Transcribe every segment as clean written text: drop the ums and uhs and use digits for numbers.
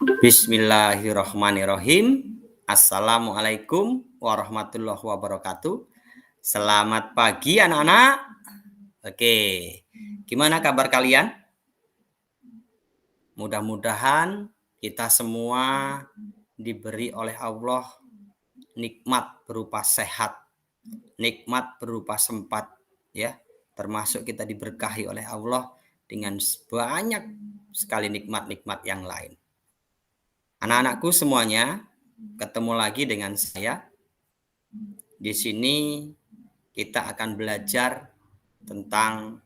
Bismillahirrahmanirrahim. Assalamualaikum warahmatullahi wabarakatuh. Selamat pagi anak-anak. Oke, gimana kabar kalian? Mudah-mudahan kita semua diberi oleh Allah nikmat berupa sehat, nikmat berupa sempat, ya. Termasuk kita diberkahi oleh Allah dengan banyak sekali nikmat-nikmat yang lain. Anak-anakku semuanya, ketemu lagi dengan saya. Di sini kita akan belajar tentang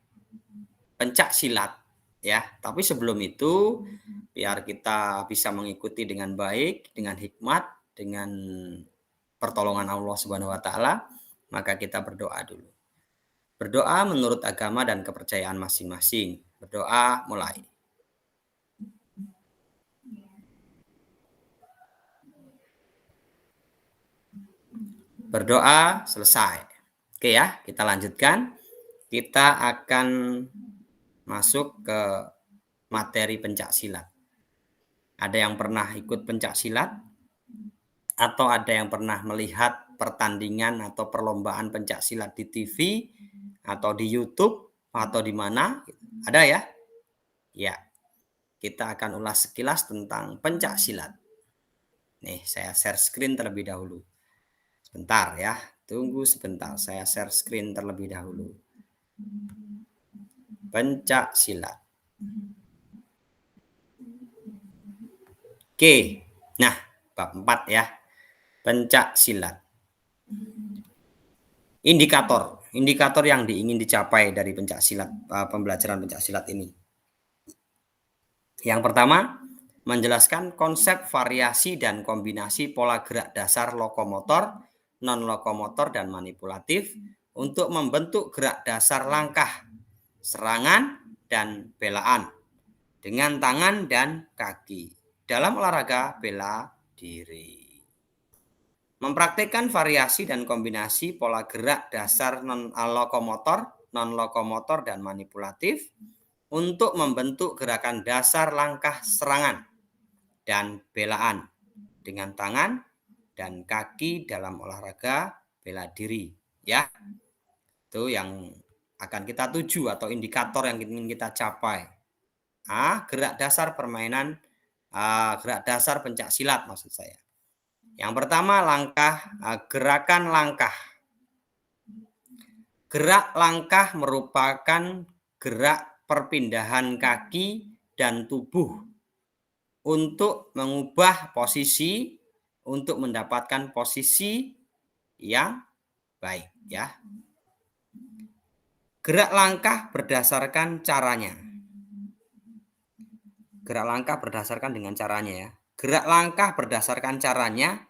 pencak silat, ya. Tapi sebelum itu, biar kita bisa mengikuti dengan baik, dengan hikmat, dengan pertolongan Allah Subhanahu wa taala, maka kita berdoa dulu. Berdoa menurut agama dan kepercayaan masing-masing. Berdoa mulai. Berdoa selesai. Oke ya, kita lanjutkan. Kita akan masuk ke materi pencak silat. Ada yang pernah ikut pencak silat? Atau ada yang pernah melihat pertandingan atau perlombaan pencak silat di TV atau di YouTube atau di mana? Ada ya? Ya. Kita akan ulas sekilas tentang pencak silat. Nih, saya share screen terlebih dahulu. Sebentar ya, tunggu sebentar. Saya share screen terlebih dahulu. Pencak silat. Oke, nah bab 4 ya. Pencak silat. Indikator yang ingin dicapai dari pencak silat, pembelajaran pencak silat ini. Yang pertama, menjelaskan konsep variasi dan kombinasi pola gerak dasar lokomotor, non-lokomotor, dan manipulatif untuk membentuk gerak dasar langkah, serangan, dan belaan dengan tangan dan kaki dalam olahraga bela diri. Mempraktikkan variasi dan kombinasi pola gerak dasar non-lokomotor, dan manipulatif untuk membentuk gerakan dasar langkah serangan dan belaan dengan tangan dan kaki dalam olahraga bela diri, ya. Itu yang akan kita tuju atau indikator yang ingin kita capai. Gerak dasar permainan, gerak dasar pencak silat maksud saya. Yang pertama gerakan langkah. Gerak langkah merupakan gerak perpindahan kaki dan tubuh untuk mengubah posisi untuk mendapatkan posisi yang baik, ya. Gerak langkah berdasarkan caranya. Gerak langkah berdasarkan dengan caranya, ya. Gerak langkah berdasarkan caranya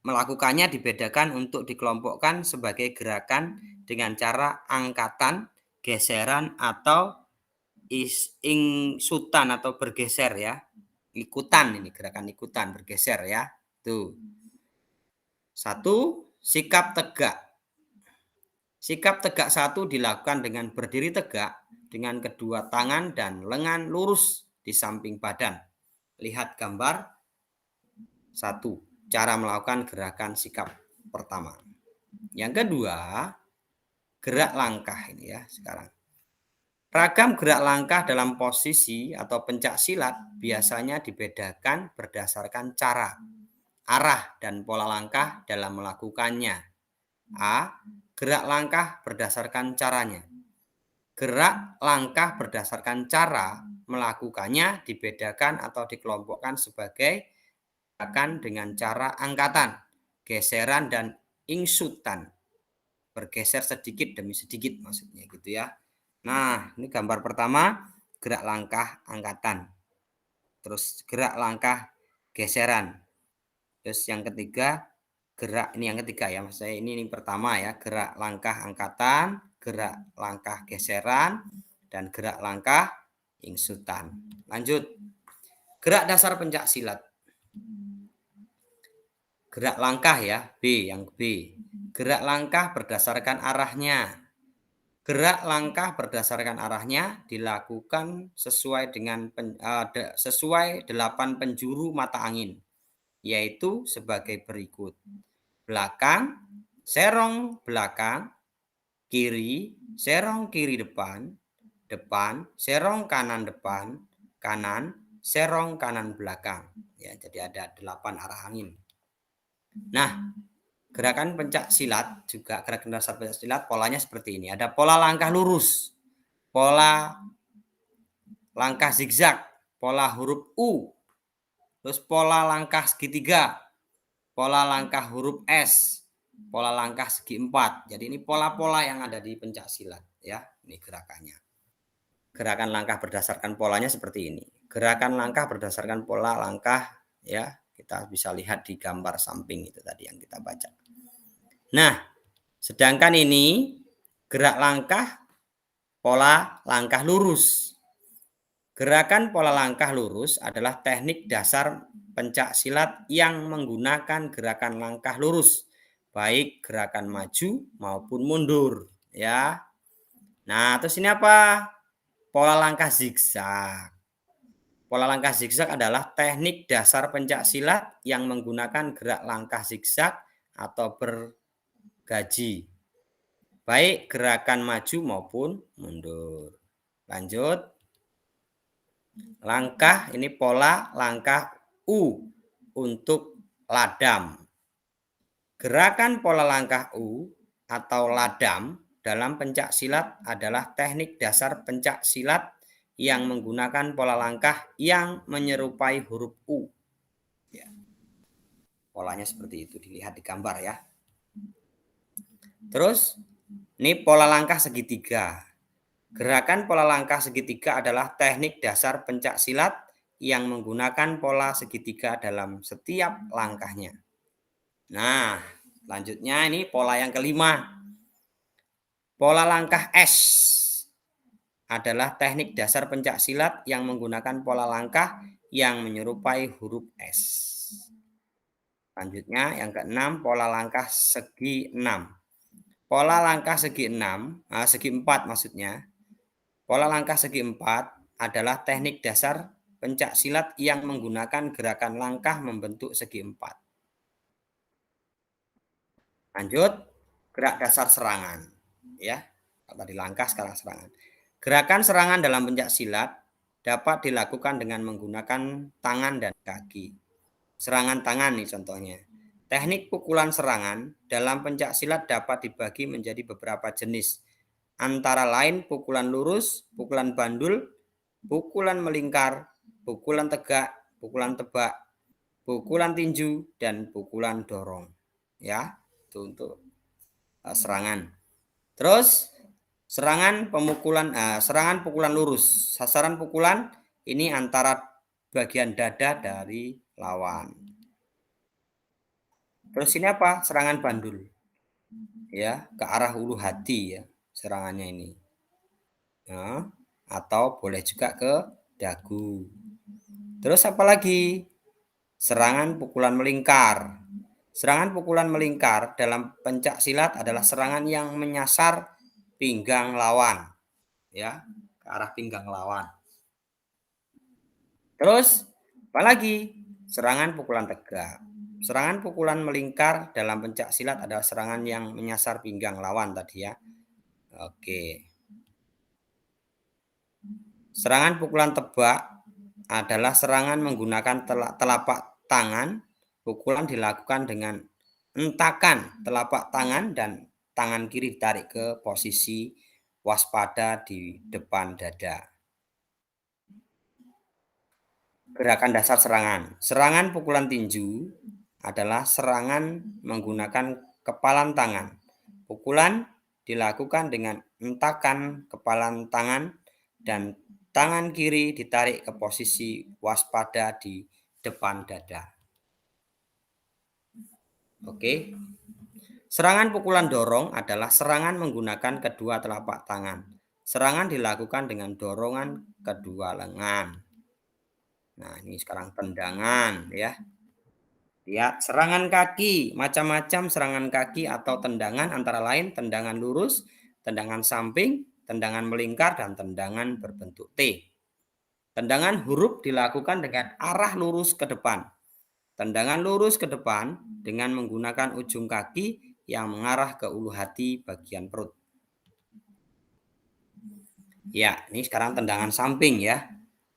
melakukannya dibedakan untuk dikelompokkan sebagai gerakan dengan cara angkatan, geseran, atau ingsutan atau bergeser, ya. Ikutan, ini gerakan ikutan, bergeser, ya. Tuh. 1. Sikap tegak. Sikap tegak 1 dilakukan dengan berdiri tegak dengan kedua tangan dan lengan lurus di samping badan. Lihat gambar 1. Cara melakukan gerakan sikap pertama. Yang kedua, gerak langkah ini, ya, sekarang. Ragam gerak langkah dalam posisi atau pencak silat biasanya dibedakan berdasarkan cara, arah, dan pola langkah dalam melakukannya. Gerak langkah berdasarkan caranya. Gerak langkah berdasarkan cara melakukannya dibedakan atau dikelompokkan sebagai gerakan dengan cara angkatan, geseran, dan ingsutan. Bergeser sedikit demi sedikit maksudnya gitu, ya. Nah, ini gambar pertama, gerak langkah angkatan. Terus gerak langkah geseran. Terus yang ketiga, ini yang ketiga, ya. Maksud saya ini pertama, ya, gerak langkah angkatan, gerak langkah geseran, dan gerak langkah ingsutan. Lanjut. Gerak dasar pencak silat. Gerak langkah, ya, B, yang B. Gerak langkah berdasarkan arahnya. Gerak langkah berdasarkan arahnya dilakukan sesuai dengan sesuai 8 penjuru mata angin, yaitu sebagai berikut. Belakang, serong belakang, kiri, serong kiri depan, depan, serong kanan depan, kanan, serong kanan belakang. Ya, jadi ada 8 arah angin. Nah, gerakan pencak silat juga gerakan dasar pencak silat polanya seperti ini. Ada pola langkah lurus, pola langkah zigzag, pola huruf U, terus pola langkah segitiga, pola langkah huruf S, pola langkah segi empat. Jadi ini pola-pola yang ada di pencak silat ya. Ini gerakannya. Gerakan langkah berdasarkan polanya seperti ini. Gerakan langkah berdasarkan pola langkah ya. Kita bisa lihat di gambar samping itu tadi yang kita baca. Nah, sedangkan ini gerak langkah pola langkah lurus. Gerakan pola langkah lurus adalah teknik dasar pencak silat yang menggunakan gerakan langkah lurus, baik gerakan maju maupun mundur, ya. Nah, terus ini apa? Pola langkah zigzag. Pola langkah zigzag adalah teknik dasar pencak silat yang menggunakan gerak langkah zigzag atau bergaji, baik gerakan maju maupun mundur. Lanjut. Langkah ini pola langkah U untuk ladam. Gerakan pola langkah U atau ladam dalam pencak silat adalah teknik dasar pencak silat yang menggunakan pola langkah yang menyerupai huruf U. Ya. Polanya seperti itu, dilihat di gambar ya. Terus, ini pola langkah segitiga. Gerakan pola langkah segitiga adalah teknik dasar pencak silat yang menggunakan pola segitiga dalam setiap langkahnya. Nah, selanjutnya ini pola yang kelima. Pola langkah S adalah teknik dasar pencak silat yang menggunakan pola langkah yang menyerupai huruf S. Selanjutnya yang keenam, pola langkah segi 6. Pola langkah segi 6, segi 4 maksudnya. Pola langkah segi 4 adalah teknik dasar pencak silat yang menggunakan gerakan langkah membentuk segi 4. Lanjut, gerak dasar serangan. Ya, tadi langkah, sekarang serangan. Gerakan serangan dalam pencak silat dapat dilakukan dengan menggunakan tangan dan kaki. Serangan tangan nih contohnya. Teknik pukulan serangan dalam pencak silat dapat dibagi menjadi beberapa jenis. Antara lain pukulan lurus, pukulan bandul, pukulan melingkar, pukulan tegak, pukulan tebak, pukulan tinju, dan pukulan dorong. Ya, itu untuk serangan. Terus serangan pukulan lurus. Sasaran pukulan ini antara bagian dada dari lawan. Terus ini apa? Serangan bandul. Ya, ke arah ulu hati ya serangannya ini. Ya, atau boleh juga ke dagu. Terus apa lagi? Serangan pukulan melingkar. Serangan pukulan melingkar dalam pencak silat adalah serangan yang menyasar pinggang lawan, ya, ke arah pinggang lawan. Terus apa lagi? Serangan pukulan tegak. Serangan pukulan melingkar dalam pencak silat adalah serangan yang menyasar pinggang lawan tadi ya. Oke. Serangan pukulan tebak adalah serangan menggunakan telapak tangan. Pukulan dilakukan dengan hentakan telapak tangan dan tangan kiri ditarik ke posisi waspada di depan dada. Gerakan dasar serangan. Serangan pukulan tinju adalah serangan menggunakan kepalan tangan. Pukulan dilakukan dengan hentakan kepalan tangan dan tangan kiri ditarik ke posisi waspada di depan dada. Oke. Serangan pukulan dorong adalah serangan menggunakan kedua telapak tangan. Serangan dilakukan dengan dorongan kedua lengan. Nah, ini sekarang tendangan ya. Lihat serangan kaki, macam-macam serangan kaki atau tendangan antara lain tendangan lurus, tendangan samping, tendangan melingkar, dan tendangan berbentuk T. Tendangan huruf dilakukan dengan arah lurus ke depan. Tendangan lurus ke depan dengan menggunakan ujung kaki yang mengarah ke ulu hati bagian perut. Ya, ini sekarang tendangan samping ya.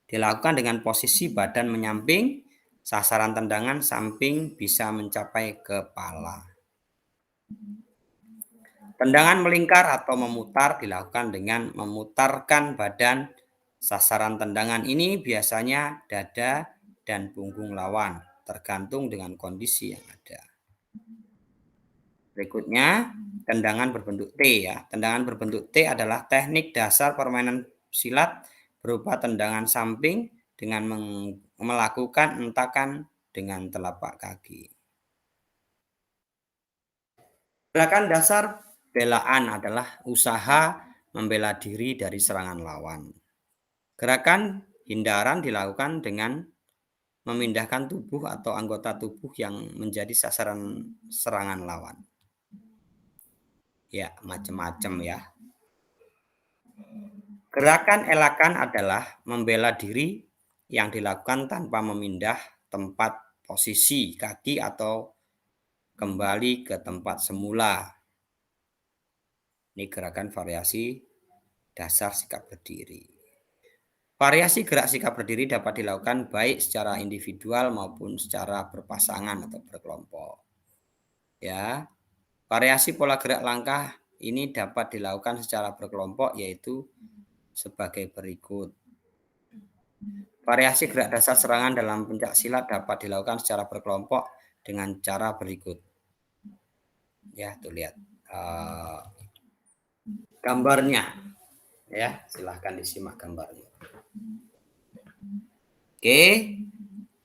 Dilakukan dengan posisi badan menyamping, sasaran tendangan samping bisa mencapai kepala. Tendangan melingkar atau memutar dilakukan dengan memutarkan badan. Sasaran tendangan ini biasanya dada dan punggung lawan, tergantung dengan kondisi yang ada. Berikutnya, tendangan berbentuk T ya. Tendangan berbentuk T adalah teknik dasar permainan silat berupa tendangan samping dengan melakukan entakan dengan telapak kaki. Gerakan dasar belaan adalah usaha membela diri dari serangan lawan. Gerakan hindaran dilakukan dengan memindahkan tubuh atau anggota tubuh yang menjadi sasaran serangan lawan. Ya, macam-macam ya. Gerakan elakan adalah membela diri yang dilakukan tanpa memindah tempat posisi kaki atau kembali ke tempat semula. Ini gerakan variasi dasar sikap berdiri. Variasi gerak sikap berdiri dapat dilakukan baik secara individual maupun secara berpasangan atau berkelompok. Ya, variasi pola gerak langkah ini dapat dilakukan secara berkelompok yaitu sebagai berikut. Variasi gerak dasar serangan dalam pencak silat dapat dilakukan secara berkelompok dengan cara berikut. Ya, tuh lihat gambarnya. Ya, silahkan disimak gambarnya. Oke,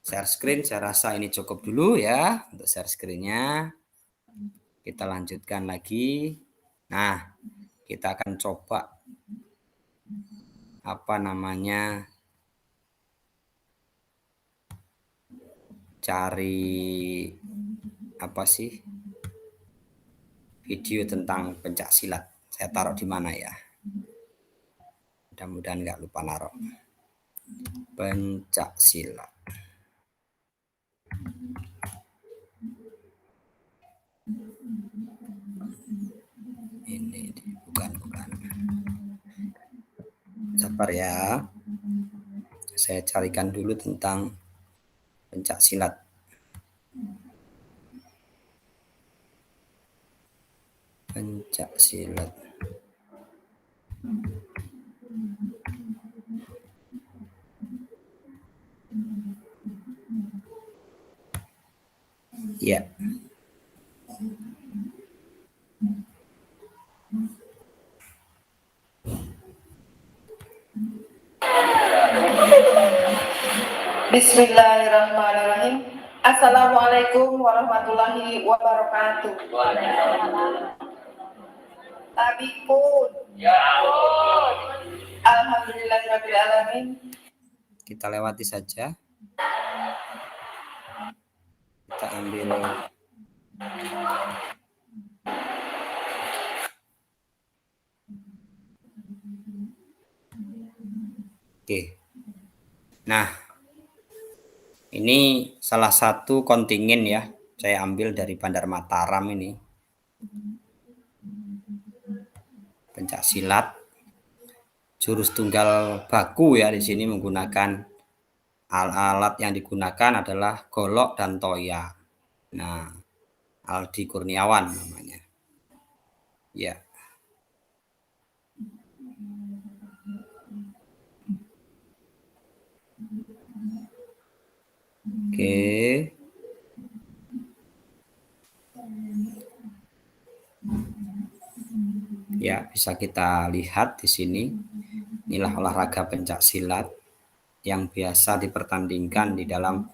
share screen saya rasa ini cukup dulu ya untuk share screen-nya. Kita lanjutkan lagi. Nah, kita akan coba cari video tentang pencak silat. Saya taruh di mana ya? Mudah-mudahan nggak lupa naruh. Pencak silat. Ini bukan. Sabar ya. Saya carikan dulu tentang pencak silat. Pencak silat. Ya. Bismillahirrahmanirrahim. Assalamualaikum warahmatullahi wabarakatuh. Tabipun. Ya ampun. Alhamdulillahirabbil alamin. Kita lewati saja. Kita ambil Oke. Nah, ini salah satu kontingen ya. Saya ambil dari Bandar Mataram ini. Pencak silat. Jurus tunggal baku ya di sini menggunakan alat yang digunakan adalah golok dan toya. Nah, Aldi Kurniawan namanya. Ya. Oke. Ya, bisa kita lihat di sini. Inilah olahraga pencak silat yang biasa dipertandingkan di dalam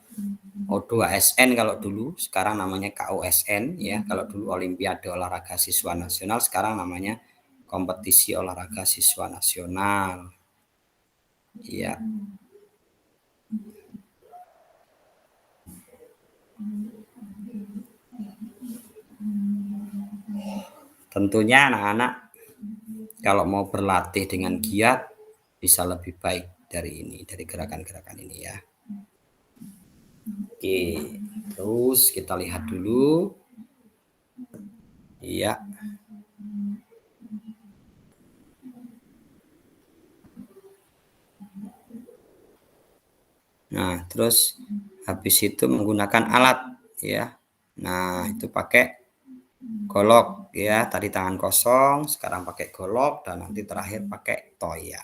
O2SN kalau dulu, sekarang namanya KOSN ya. Kalau dulu Olimpiade Olahraga Siswa Nasional, sekarang namanya Kompetisi Olahraga Siswa Nasional. Ya. Tentunya anak-anak kalau mau berlatih dengan giat bisa lebih baik dari ini, dari gerakan-gerakan ini ya. Oke, terus kita lihat dulu. Iya. Nah, terus habis itu menggunakan alat ya. Nah, itu pakai golok ya. Tadi tangan kosong, sekarang pakai golok dan nanti terakhir pakai toya.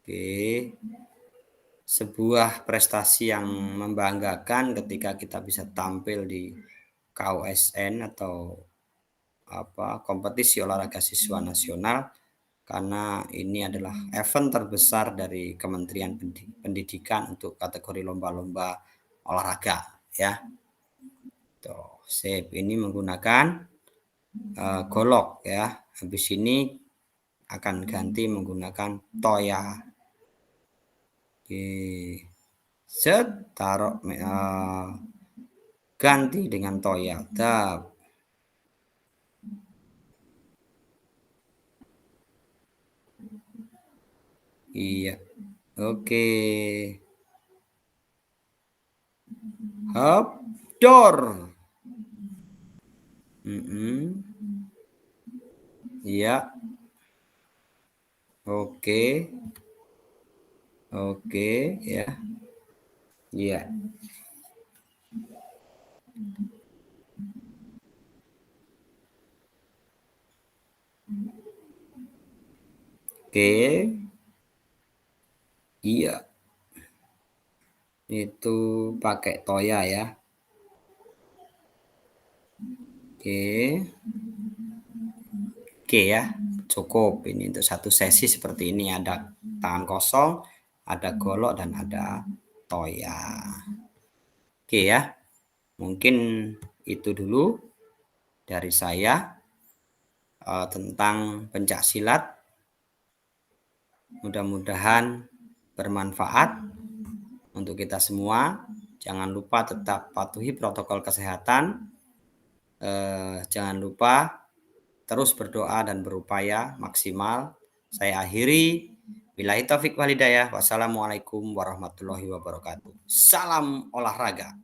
Oke. Sebuah prestasi yang membanggakan ketika kita bisa tampil di KUSN atau kompetisi olahraga siswa nasional, karena ini adalah event terbesar dari Kementerian Pendidikan untuk kategori lomba-lomba olahraga ya. Tuh, sip. Ini menggunakan golok ya. Habis ini akan ganti menggunakan toya. Oke. Set, taruh ganti dengan toya. Tap. Iya. Oke. Hop, dor. Iya. Oke. Oke, ya. Iya. Oke. Iya. Itu pakai toya ya. Oke. Oke ya, cukup. Ini untuk satu sesi seperti ini. Ada tangan kosong, ada golok, dan ada toya. Oke ya, mungkin itu dulu dari saya tentang pencaksilat. Mudah-mudahan bermanfaat untuk kita semua. Jangan lupa tetap patuhi protokol kesehatan. Jangan lupa terus berdoa dan berupaya maksimal. Saya akhiri. Billahi taufik wal hidayah. Wassalamualaikum warahmatullahi wabarakatuh. Salam olahraga.